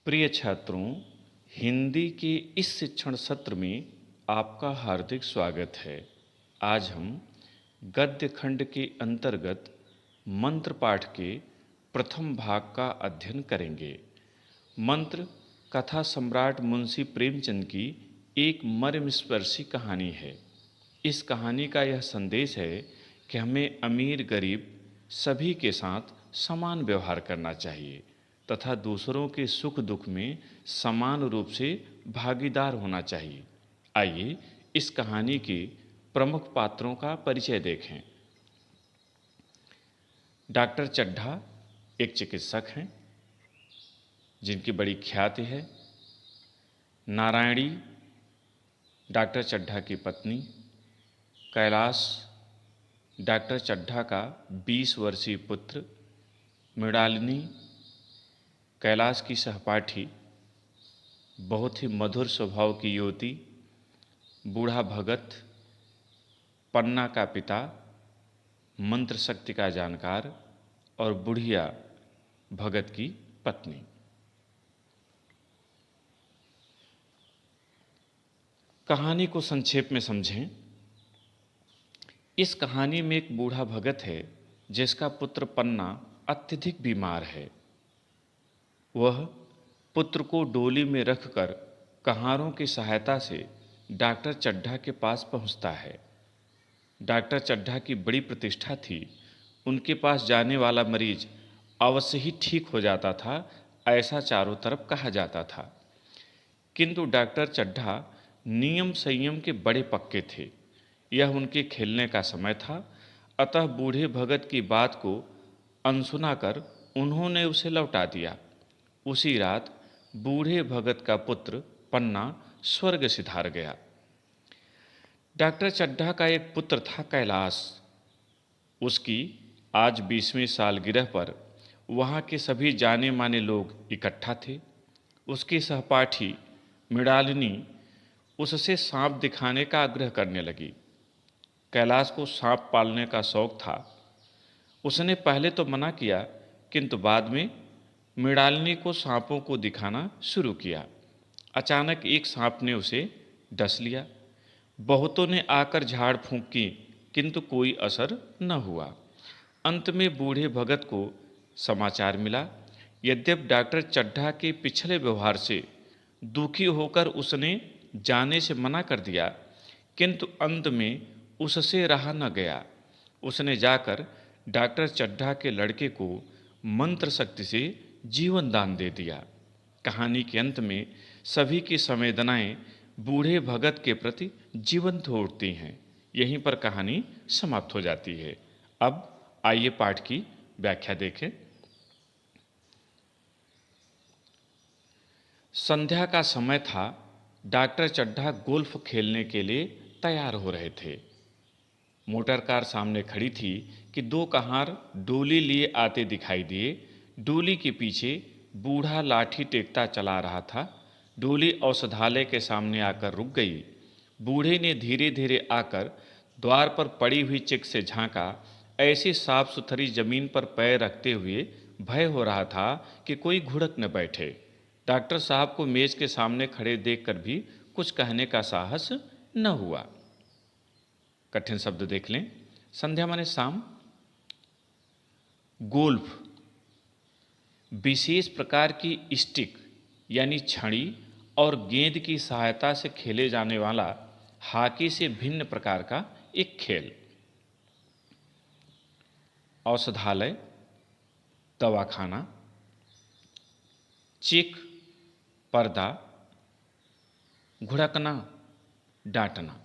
प्रिय छात्रों, हिंदी के इस शिक्षण सत्र में आपका हार्दिक स्वागत है। आज हम गद्य खंड के अंतर्गत मंत्र पाठ के प्रथम भाग का अध्ययन करेंगे। मंत्र कथा सम्राट मुंशी प्रेमचंद की एक मर्मस्पर्शी कहानी है। इस कहानी का यह संदेश है कि हमें अमीर गरीब सभी के साथ समान व्यवहार करना चाहिए तथा दूसरों के सुख दुख में समान रूप से भागीदार होना चाहिए। आइए इस कहानी के प्रमुख पात्रों का परिचय देखें। डॉक्टर चड्ढा एक चिकित्सक हैं जिनकी बड़ी ख्याति है। नारायणी डॉक्टर चड्ढा की पत्नी, कैलाश डॉक्टर चड्ढा का 20 वर्षीय पुत्र, मृणालिनी कैलाश की सहपाठी, बहुत ही मधुर स्वभाव की युवती, बूढ़ा भगत पन्ना का पिता, मंत्र शक्ति का जानकार और बुढ़िया भगत की पत्नी। कहानी को संक्षेप में समझें। इस कहानी में एक बूढ़ा भगत है जिसका पुत्र पन्ना अत्यधिक बीमार है। वह पुत्र को डोली में रखकर कहारों की सहायता से डॉक्टर चड्ढा के पास पहुंचता है। डॉक्टर चड्ढा की बड़ी प्रतिष्ठा थी। उनके पास जाने वाला मरीज अवश्य ही ठीक हो जाता था, ऐसा चारों तरफ कहा जाता था। किंतु डॉक्टर चड्ढा नियम संयम के बड़े पक्के थे। यह उनके खेलने का समय था, अतः बूढ़े भगत की बात को अनसुना कर उन्होंने उसे लौटा दिया। उसी रात बूढ़े भगत का पुत्र पन्ना स्वर्ग सिधार गया। डॉक्टर चड्ढा का एक पुत्र था कैलाश। उसकी आज 20वीं सालगिरह पर वहाँ के सभी जाने माने लोग इकट्ठा थे। उसकी सहपाठी मृणालिनी उससे सांप दिखाने का आग्रह करने लगी। कैलाश को सांप पालने का शौक था। उसने पहले तो मना किया, किंतु बाद में मृणालिनी को सांपों को दिखाना शुरू किया। अचानक एक सांप ने उसे डस लिया। बहुतों ने आकर झाड़ फूंक की, किंतु कोई असर न हुआ। अंत में बूढ़े भगत को समाचार मिला। यद्यपि डॉक्टर चड्ढा के पिछले व्यवहार से दुखी होकर उसने जाने से मना कर दिया, किंतु अंत में उससे रहा न गया। उसने जाकर डॉक्टर चड्ढा के लड़के को मंत्र शक्ति से जीवन दान दे दिया। कहानी के अंत में सभी की संवेदनाएं बूढ़े भगत के प्रति जीवंत हो उठती हैं। यहीं पर कहानी समाप्त हो जाती है। अब आइए पाठ की व्याख्या देखें। संध्या का समय था। डॉक्टर चड्ढा गोल्फ खेलने के लिए तैयार हो रहे थे। मोटर कार सामने खड़ी थी कि दो कहार डोली लिए आते दिखाई दिए। डोली के पीछे बूढ़ा लाठी टेकता चला रहा था। डोली औषधालय के सामने आकर रुक गई। बूढ़े ने धीरे धीरे आकर द्वार पर पड़ी हुई चिक से झांका। ऐसी साफ सुथरी जमीन पर पैर रखते हुए भय हो रहा था कि कोई घुड़क न बैठे। डॉक्टर साहब को मेज के सामने खड़े देखकर भी कुछ कहने का साहस न हुआ। कठिन शब्द देख लें। संध्या माने शाम। गोल्फ विशेष प्रकार की स्टिक यानी छड़ी और गेंद की सहायता से खेले जाने वाला हॉकी से भिन्न प्रकार का एक खेल। औषधालय, दवाखाना, चिक, पर्दा, घुड़कना, डांटना।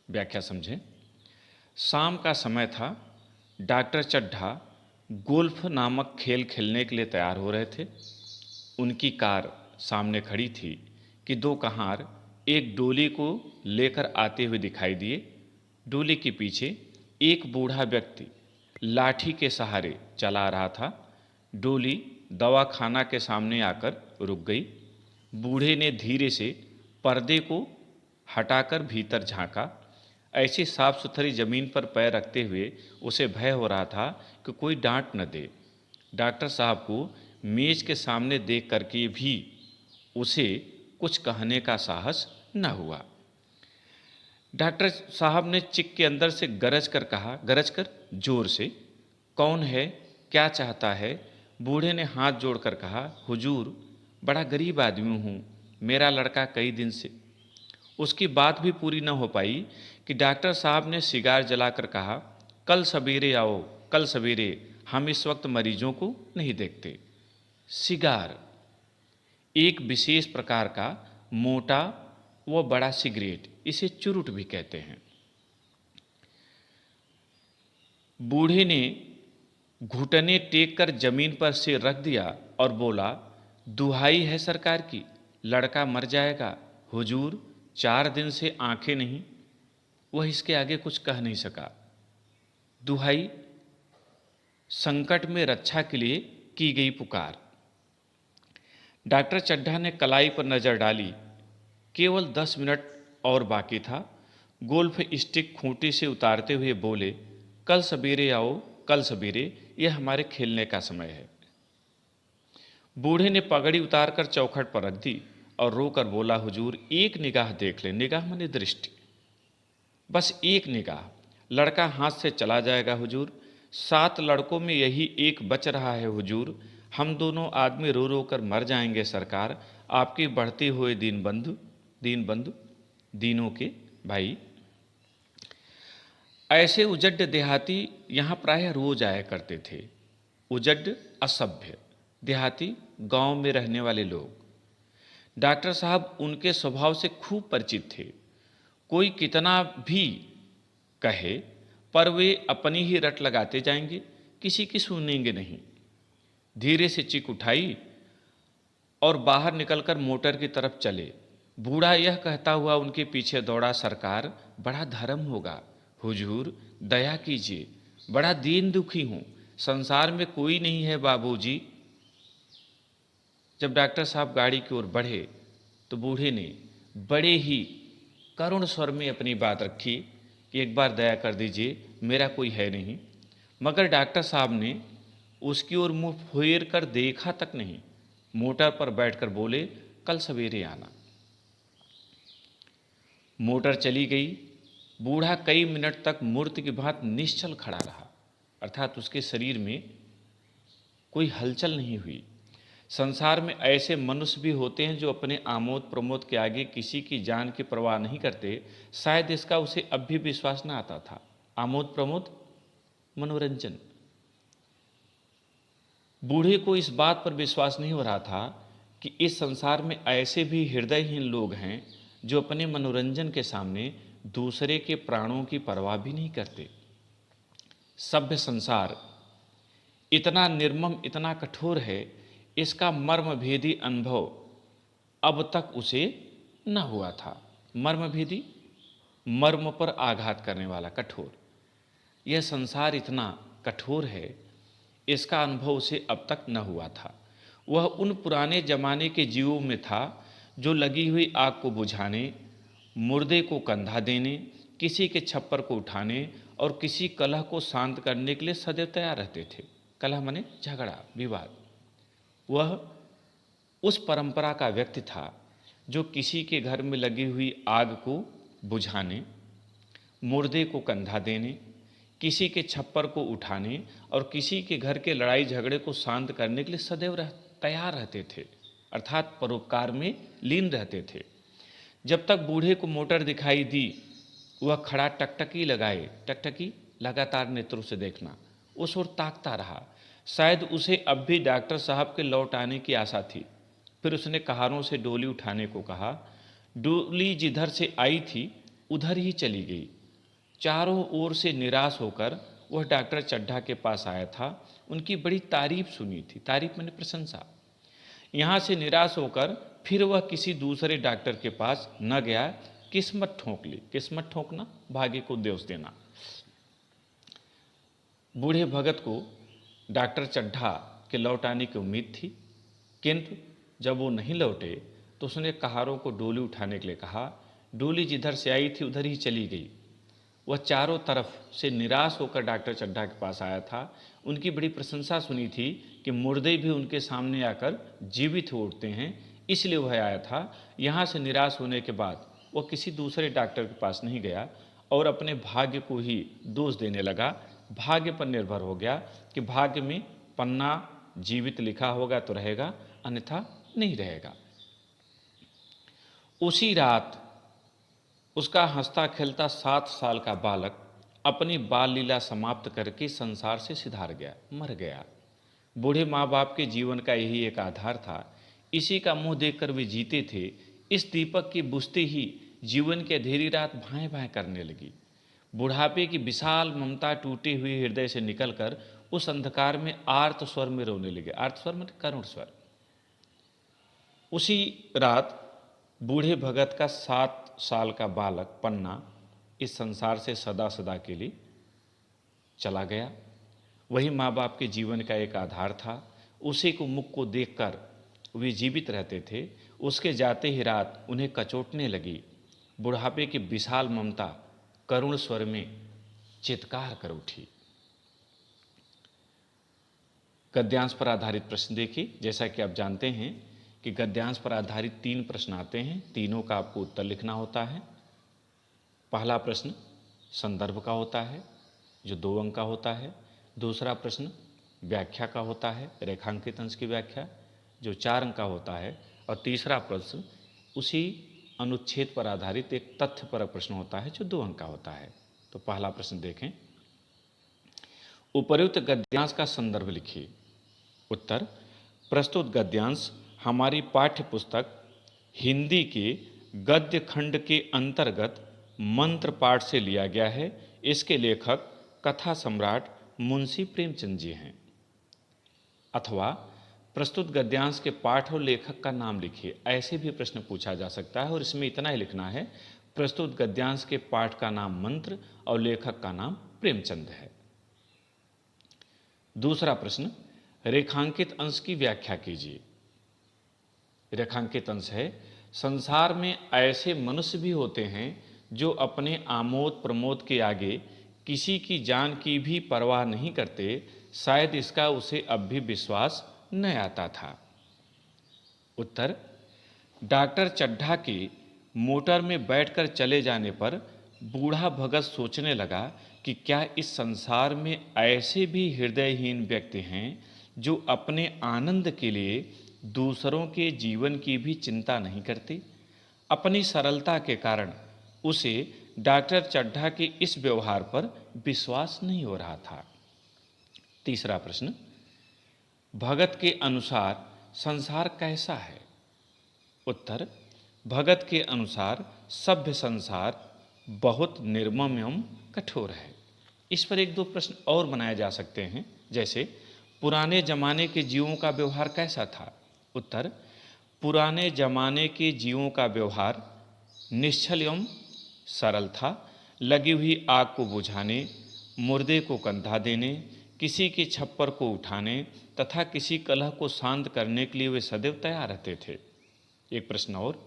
व्याख्या समझें। शाम का समय था। डॉक्टर चड्ढा गोल्फ नामक खेल खेलने के लिए तैयार हो रहे थे। उनकी कार सामने खड़ी थी कि दो कहार एक डोली को लेकर आते हुए दिखाई दिए। डोली के पीछे एक बूढ़ा व्यक्ति लाठी के सहारे चला रहा था। डोली दवाखाना के सामने आकर रुक गई। बूढ़े ने धीरे से पर्दे को हटाकर भीतर झांका। ऐसी साफ सुथरी जमीन पर पैर रखते हुए उसे भय हो रहा था कि कोई डांट न दे। डॉक्टर साहब को मेज के सामने देख करके भी उसे कुछ कहने का साहस न हुआ। डॉक्टर साहब ने चिक के अंदर से गरज कर जोर से, कौन है, क्या चाहता है? बूढ़े ने हाथ जोड़कर कहा, हुजूर, बड़ा गरीब आदमी हूँ, मेरा लड़का कई दिन से। उसकी बात भी पूरी न हो पाई कि डॉक्टर साहब ने सिगार जलाकर कहा, कल सवेरे आओ, कल सवेरे, हम इस वक्त मरीजों को नहीं देखते। सिगार एक विशेष प्रकार का मोटा व बड़ा सिगरेट, इसे चुरुट भी कहते हैं। बूढ़े ने घुटने टेक कर जमीन पर सिर रख दिया और बोला, दुहाई है सरकार की, लड़का मर जाएगा। हुजूर, 4 दिन से आंखें नहीं। वह इसके आगे कुछ कह नहीं सका। दुहाई संकट में रक्षा के लिए की गई पुकार। डॉक्टर चड्ढा ने कलाई पर नजर डाली। केवल 10 मिनट और बाकी था। गोल्फ स्टिक खूंटी से उतारते हुए बोले, कल सवेरे आओ, कल सवेरे, यह हमारे खेलने का समय है। बूढ़े ने पगड़ी उतारकर चौखट पर रख दी और रोकर बोला, हुजूर, एक निगाह देख ले। निगाह माने दृष्टि, बस एक निगाह। लड़का हाथ से चला जाएगा हुजूर। 7 लड़कों में यही एक बच रहा है हुजूर। हम दोनों आदमी रो रो कर मर जाएंगे सरकार। आपके बढ़ते हुए दीन बंधु, दीनों के भाई। ऐसे उजड्ड देहाती यहाँ प्रायः रोज आया करते थे। उजड्ड असभ्य देहाती, गांव में रहने वाले लोग। डॉक्टर साहब उनके स्वभाव से खूब परिचित थे। कोई कितना भी कहे पर वे अपनी ही रट लगाते जाएंगे, किसी की सुनेंगे नहीं। धीरे से चिक उठाई और बाहर निकलकर मोटर की तरफ चले। बूढ़ा यह कहता हुआ उनके पीछे दौड़ा, सरकार, बड़ा धर्म होगा, हुजूर, दया कीजिए, बड़ा दीन दुखी हूँ, संसार में कोई नहीं है बाबूजी। जब डॉक्टर साहब गाड़ी की ओर बढ़े तो बूढ़े ने बड़े ही करुण स्वर में अपनी बात रखी कि एक बार दया कर दीजिए, मेरा कोई है नहीं। मगर डॉक्टर साहब ने उसकी ओर मुंह फेर कर देखा तक नहीं। मोटर पर बैठकर बोले, कल सवेरे आना। मोटर चली गई। बूढ़ा कई मिनट तक मूर्ति की भांति निश्चल खड़ा रहा, अर्थात उसके शरीर में कोई हलचल नहीं हुई। संसार में ऐसे मनुष्य भी होते हैं जो अपने आमोद प्रमोद के आगे किसी की जान की परवाह नहीं करते। शायद इसका उसे अब भी विश्वास न आता था। आमोद प्रमोद, मनोरंजन। बूढ़े को इस बात पर विश्वास नहीं हो रहा था कि इस संसार में ऐसे भी हृदयहीन लोग हैं जो अपने मनोरंजन के सामने दूसरे के प्राणों की परवाह भी नहीं करते। सभ्य संसार इतना निर्मम, इतना कठोर है, इसका मर्मभेदी अनुभव अब तक उसे न हुआ था। मर्मभेदी, मर्म पर आघात करने वाला, कठोर। यह संसार इतना कठोर है, इसका अनुभव उसे अब तक न हुआ था। वह उन पुराने जमाने के जीवों में था जो लगी हुई आग को बुझाने, मुर्दे को कंधा देने, किसी के छप्पर को उठाने और किसी कलह को शांत करने के लिए सदैव तैयार रहते थे। कलह माने झगड़ा, विवाद। वह उस परंपरा का व्यक्ति था जो किसी के घर में लगी हुई आग को बुझाने, मुर्दे को कंधा देने, किसी के छप्पर को उठाने और किसी के घर के लड़ाई झगड़े को शांत करने के लिए सदैव तैयार रहते थे, अर्थात परोपकार में लीन रहते थे। जब तक बूढ़े को मोटर दिखाई दी, वह खड़ा टकटकी लगाए, टकटकी लगातार नेत्रों से देखना, उस ओर ताकता रहा। शायद उसे अब भी डॉक्टर साहब के लौट आने की आशा थी। फिर उसने कहारों से डोली उठाने को कहा। डोली जिधर से आई थी उधर ही चली गई। चारों ओर से निराश होकर वह डॉक्टर चड्ढा के पास आया था। उनकी बड़ी तारीफ सुनी थी, तारीफ मैंने प्रशंसा। यहाँ से निराश होकर फिर वह किसी दूसरे डॉक्टर के पास न गया, किस्मत ठोंक ली। किस्मत ठोंकना, भाग्य को दोष देना। बूढ़े भगत को डॉक्टर चड्ढा के लौट आने की उम्मीद थी, किंतु जब वो नहीं लौटे तो उसने कहारों को डोली उठाने के लिए कहा। डोली जिधर से आई थी उधर ही चली गई। वह चारों तरफ से निराश होकर डॉक्टर चड्ढा के पास आया था। उनकी बड़ी प्रशंसा सुनी थी कि मुर्दे भी उनके सामने आकर जीवित हो उठते हैं, इसलिए वह आया था। यहाँ से निराश होने के बाद वह किसी दूसरे डॉक्टर के पास नहीं गया और अपने भाग्य को ही दोष देने लगा। भाग्य पर निर्भर हो गया कि भाग्य में पन्ना जीवित लिखा होगा तो रहेगा, अन्यथा नहीं रहेगा। उसी रात उसका हंसता खेलता 7 साल का बालक अपनी बाल लीला समाप्त करके संसार से सिधार गया, मर गया। बूढ़े माँ बाप के जीवन का यही एक आधार था, इसी का मुंह देखकर वे जीते थे। इस दीपक की बुझते ही जीवन की अंधेरी रात भाएं भाएं करने लगी। बुढ़ापे की विशाल ममता टूटे हुए हृदय से निकलकर उस अंधकार में आर्त स्वर में रोने लगे। आर्त स्वर मतलब करुण स्वर। उसी रात बूढ़े भगत का 7 साल का बालक पन्ना इस संसार से सदा सदा के लिए चला गया। वही माँ बाप के जीवन का एक आधार था, उसी को मुख को देखकर वे जीवित रहते थे। उसके जाते ही रात उन्हें कचोटने लगी। बुढ़ापे की विशाल ममता करुण स्वर में चित्कार कर उठी। गद्यांश पर आधारित प्रश्न देखिए। जैसा कि आप जानते हैं कि गद्यांश पर आधारित 3 प्रश्न आते हैं, तीनों का आपको उत्तर लिखना होता है। पहला प्रश्न संदर्भ का होता है जो 2 अंक का होता है। दूसरा प्रश्न व्याख्या का होता है, रेखांकित अंश की व्याख्या, जो 4 अंक का होता है। और तीसरा प्रश्न उसी अनुच्छेद पर आधारित एक तथ्य पर प्रश्न होता है जो 2 अंक का होता है। तो पहला प्रश्न देखें, उपर्युक्त गद्यांश का संदर्भ लिखिए। उत्तर, प्रस्तुत गद्यांश हमारी पाठ्य पुस्तक हिंदी के गद्य खंड के अंतर्गत मंत्र पाठ से लिया गया है। इसके लेखक कथा सम्राट मुंशी प्रेमचंद जी हैं। अथवा प्रस्तुत गद्यांश के पाठ और लेखक का नाम लिखिए। ऐसे भी प्रश्न पूछा जा सकता है और इसमें इतना ही लिखना है, प्रस्तुत गद्यांश के पाठ का नाम मंत्र और लेखक का नाम प्रेमचंद है। दूसरा प्रश्न, रेखांकित अंश की व्याख्या कीजिए। रेखांकित अंश है, संसार में ऐसे मनुष्य भी होते हैं जो अपने आमोद प्रमोद के आगे किसी की जान की भी परवाह नहीं करते। शायद इसका उसे अब भी विश्वास न आता था। उत्तर, डॉक्टर चड्ढा के मोटर में बैठकर चले जाने पर बूढ़ा भगत सोचने लगा कि क्या इस संसार में ऐसे भी हृदयहीन व्यक्ति हैं जो अपने आनंद के लिए दूसरों के जीवन की भी चिंता नहीं करते। अपनी सरलता के कारण उसे डॉक्टर चड्ढा के इस व्यवहार पर विश्वास नहीं हो रहा था। तीसरा प्रश्न, भगत के अनुसार संसार कैसा है। उत्तर, भगत के अनुसार सभ्य संसार बहुत निर्मम एवं कठोर है। इस पर 1-2 प्रश्न और बनाए जा सकते हैं, जैसे पुराने जमाने के जीवों का व्यवहार कैसा था। उत्तर, पुराने जमाने के जीवों का व्यवहार निश्चल एवं सरल था। लगी हुई आग को बुझाने, मुर्दे को कंधा देने, किसी के छप्पर को उठाने तथा किसी कलह को शांत करने के लिए वे सदैव तैयार रहते थे। एक प्रश्न और,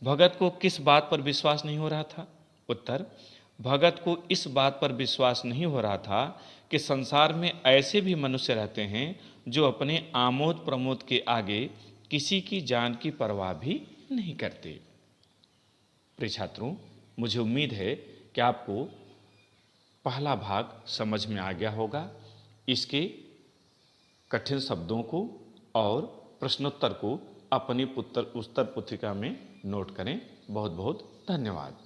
भगत को किस बात पर विश्वास नहीं हो रहा था। उत्तर, भगत को इस बात पर विश्वास नहीं हो रहा था कि संसार में ऐसे भी मनुष्य रहते हैं जो अपने आमोद प्रमोद के आगे किसी की जान की परवाह भी नहीं करते। प्रिय छात्रों, मुझे उम्मीद है कि आपको पहला भाग समझ में आ गया होगा। इसके कठिन शब्दों को और प्रश्नोत्तर को अपनी उत्तर पुस्तिका में नोट करें। बहुत बहुत धन्यवाद।